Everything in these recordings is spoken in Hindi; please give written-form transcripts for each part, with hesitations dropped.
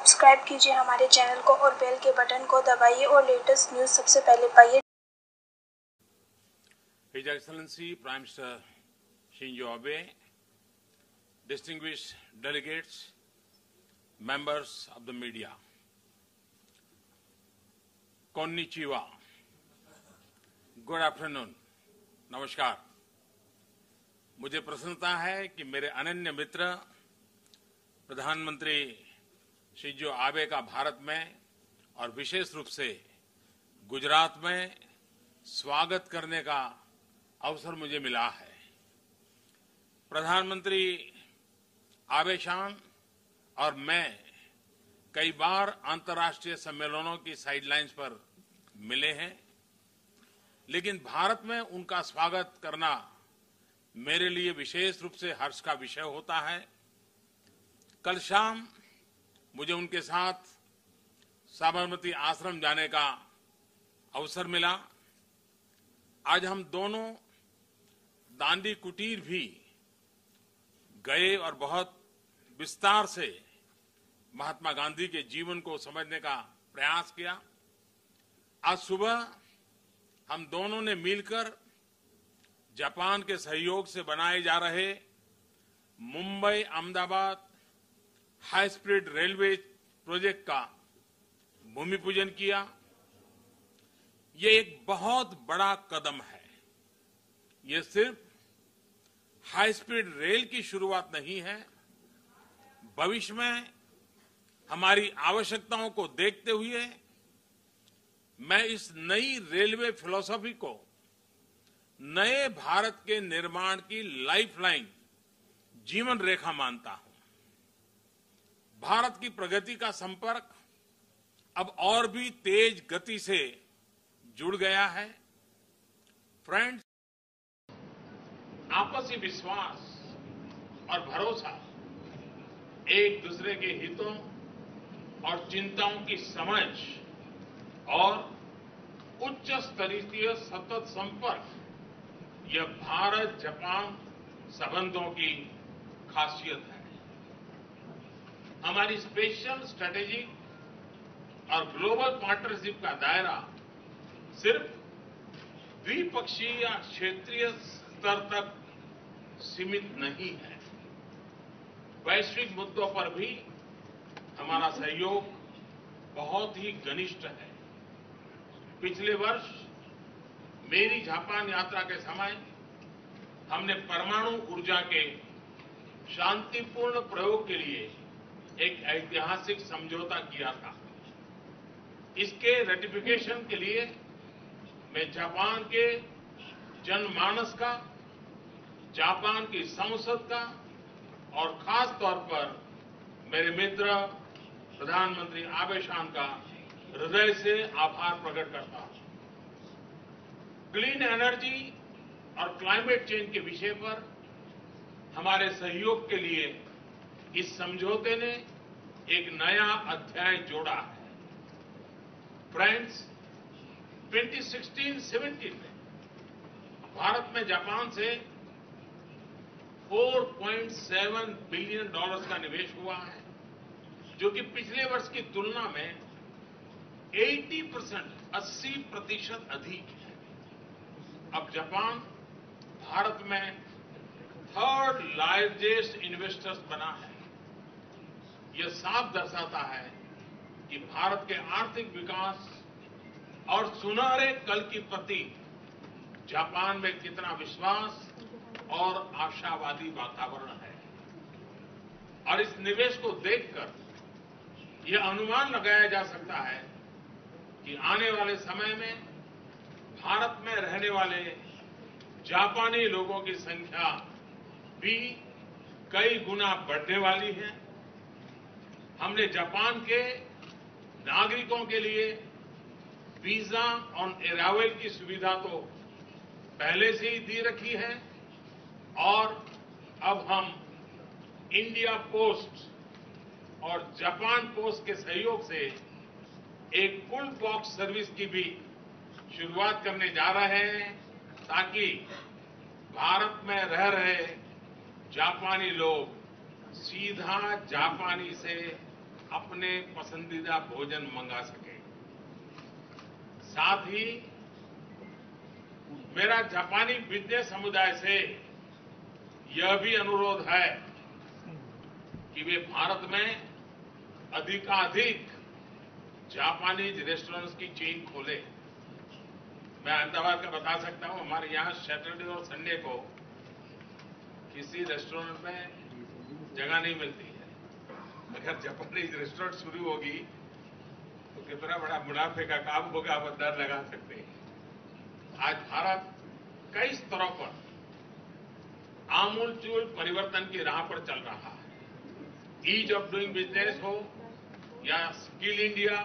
सब्सक्राइब कीजिए हमारे चैनल को और बेल के बटन को दबाइए और लेटेस्ट न्यूज सबसे पहले पाइए। His Excellency Prime Minister Shinzo Abe, distinguished delegates, members of the media, Konnichiwa, good afternoon, नमस्कार। मुझे प्रसन्नता है कि मेरे अनन्य मित्र प्रधानमंत्री शिंजो आबे का भारत में और विशेष रूप से गुजरात में स्वागत करने का अवसर मुझे मिला है। प्रधानमंत्री आबे शान और मैं कई बार अंतर्राष्ट्रीय सम्मेलनों की साइडलाइंस पर मिले हैं, लेकिन भारत में उनका स्वागत करना मेरे लिए विशेष रूप से हर्ष का विषय होता है। कल शाम मुझे उनके साथ साबरमती आश्रम जाने का अवसर मिला। आज हम दोनों दांडी कुटीर भी गए और बहुत विस्तार से महात्मा गांधी के जीवन को समझने का प्रयास किया। आज सुबह हम दोनों ने मिलकर जापान के सहयोग से बनाए जा रहे Mumbai Ahmedabad high speed railway project का भूमि पूजन किया। ये एक बहुत बड़ा कदम है। ये सिर्फ हाई स्पीड रेल की शुरुआत नहीं है, भविष्य में हमारी आवश्यकताओं को देखते हुए मैं इस नई रेलवे फिलॉसफी को नए भारत के निर्माण की लाइफलाइन, जीवन रेखा मानता हूं। भारत की प्रगति का संपर्क अब और भी तेज गति से जुड़ गया है। फ्रेंड्स, आपसी विश्वास और भरोसा, एक दूसरे के हितों और चिंताओं की समझ और उच्च स्तरीय सतत संपर्क, यह भारत जापान संबंधों की खासियत है। हमारी स्पेशल स्ट्रेटेजी और ग्लोबल पार्टनरशिप का दायरा सिर्फ द्विपक्षीय या क्षेत्रीय स्तर तक सीमित नहीं है। वैश्विक मुद्दों पर भी हमारा सहयोग बहुत ही घनिष्ठ है। पिछले वर्ष मेरी जापान यात्रा के समय हमने परमाणु ऊर्जा के शांतिपूर्ण प्रयोग के लिए एक ऐतिहासिक समझौता किया था। इसके रेटिफिकेशन के लिए मैं जापान के जनमानस का, जापान की संसद का और खास तौर पर मेरे मित्र प्रधानमंत्री आबे शान का हृदय से आभार प्रकट करता हूं। क्लीन एनर्जी और क्लाइमेट चेंज के विषय पर हमारे सहयोग के लिए इस समझौते ने एक नया अध्याय जोड़ा है। फ्रेंड्स, 2016-17 में भारत में जापान से $4.7 बिलियन का निवेश हुआ है, जो कि पिछले वर्ष की तुलना में 80% अधिक है। अब जापान भारत में थर्ड लार्जेस्ट इन्वेस्टर्स बना है। यह साफ दर्शाता है कि भारत के आर्थिक विकास और सुनहरे कल की प्रति जापान में कितना विश्वास और आशावादी वातावरण है। और इस निवेश को देखकर यह अनुमान लगाया जा सकता है कि आने वाले समय में भारत में रहने वाले जापानी लोगों की संख्या भी कई गुना बढ़ने वाली है। हमने जापान के नागरिकों के लिए वीजा ऑन अराइवल की सुविधा तो पहले से ही दी रखी है और अब हम इंडिया पोस्ट और जापान पोस्ट के सहयोग से एक फुल बॉक्स सर्विस की भी शुरुआत करने जा रहे हैं, ताकि भारत में रह रहे जापानी लोग सीधा जापानी से अपने पसंदीदा भोजन मंगा सके। साथ ही मेरा जापानी बिजनेस समुदाय से यह भी अनुरोध है कि वे भारत में अधिकाधिक जापानीज रेस्टोरेंट्स की चेन खोले। मैं अहमदाबाद का बता सकता हूं, हमारे यहां सैटरडे और संडे को किसी रेस्टोरेंट में जगह नहीं मिलती है। अगर जापानीज रेस्टोरेंट शुरू होगी तो कितना बड़ा मुनाफे का काम होगा, आप अंदाज लगा सकते हैं। आज भारत कई स्तरों पर आमूलचूल परिवर्तन की राह पर चल रहा है। ईज ऑफ डूइंग बिजनेस हो या स्किल इंडिया,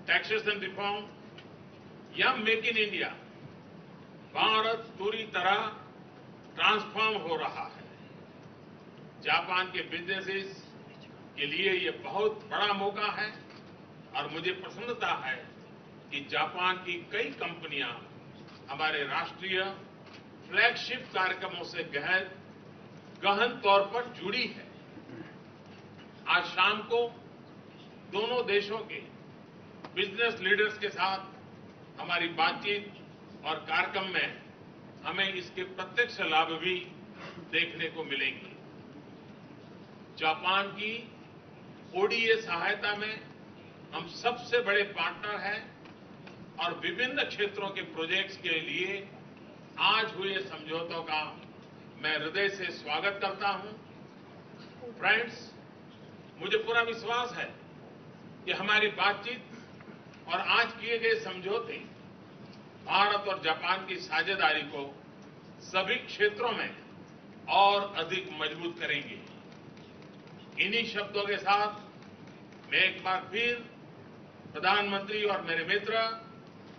टैक्सेशन रिफॉर्म या मेक इन इंडिया, भारत पूरी तरह ट्रांसफॉर्म हो रहा है। जापान के बिजनेसेस के लिए यह बहुत बड़ा मौका है और मुझे प्रसन्नता है कि जापान की कई कंपनियां हमारे राष्ट्रीय फ्लैगशिप कार्यक्रमों से गहन तौर पर जुड़ी है। आज शाम को दोनों देशों के बिजनेस लीडर्स के साथ हमारी बातचीत और कार्यक्रम में हमें इसके प्रत्यक्ष लाभ भी देखने को मिलेंगे। जापान की ओडीए सहायता में हम सबसे बड़े पार्टनर हैं और विभिन्न क्षेत्रों के प्रोजेक्ट्स के लिए आज हुए समझौतों का मैं हृदय से स्वागत करता हूं। फ्रेंड्स, मुझे पूरा विश्वास है कि हमारी बातचीत और आज किए गए समझौते भारत और जापान की साझेदारी को सभी क्षेत्रों में और अधिक मजबूत करेंगे। इन्हीं शब्दों के साथ मैं एक बार फिर प्रधानमंत्री और मेरे मित्र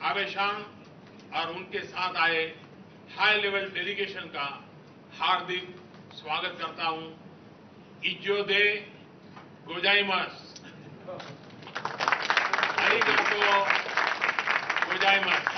आबे सान और उनके साथ आए हाई लेवल डेलीगेशन का हार्दिक स्वागत करता हूं। इज्जो दे गोजाइमास। आरिगातो गोजाइमास।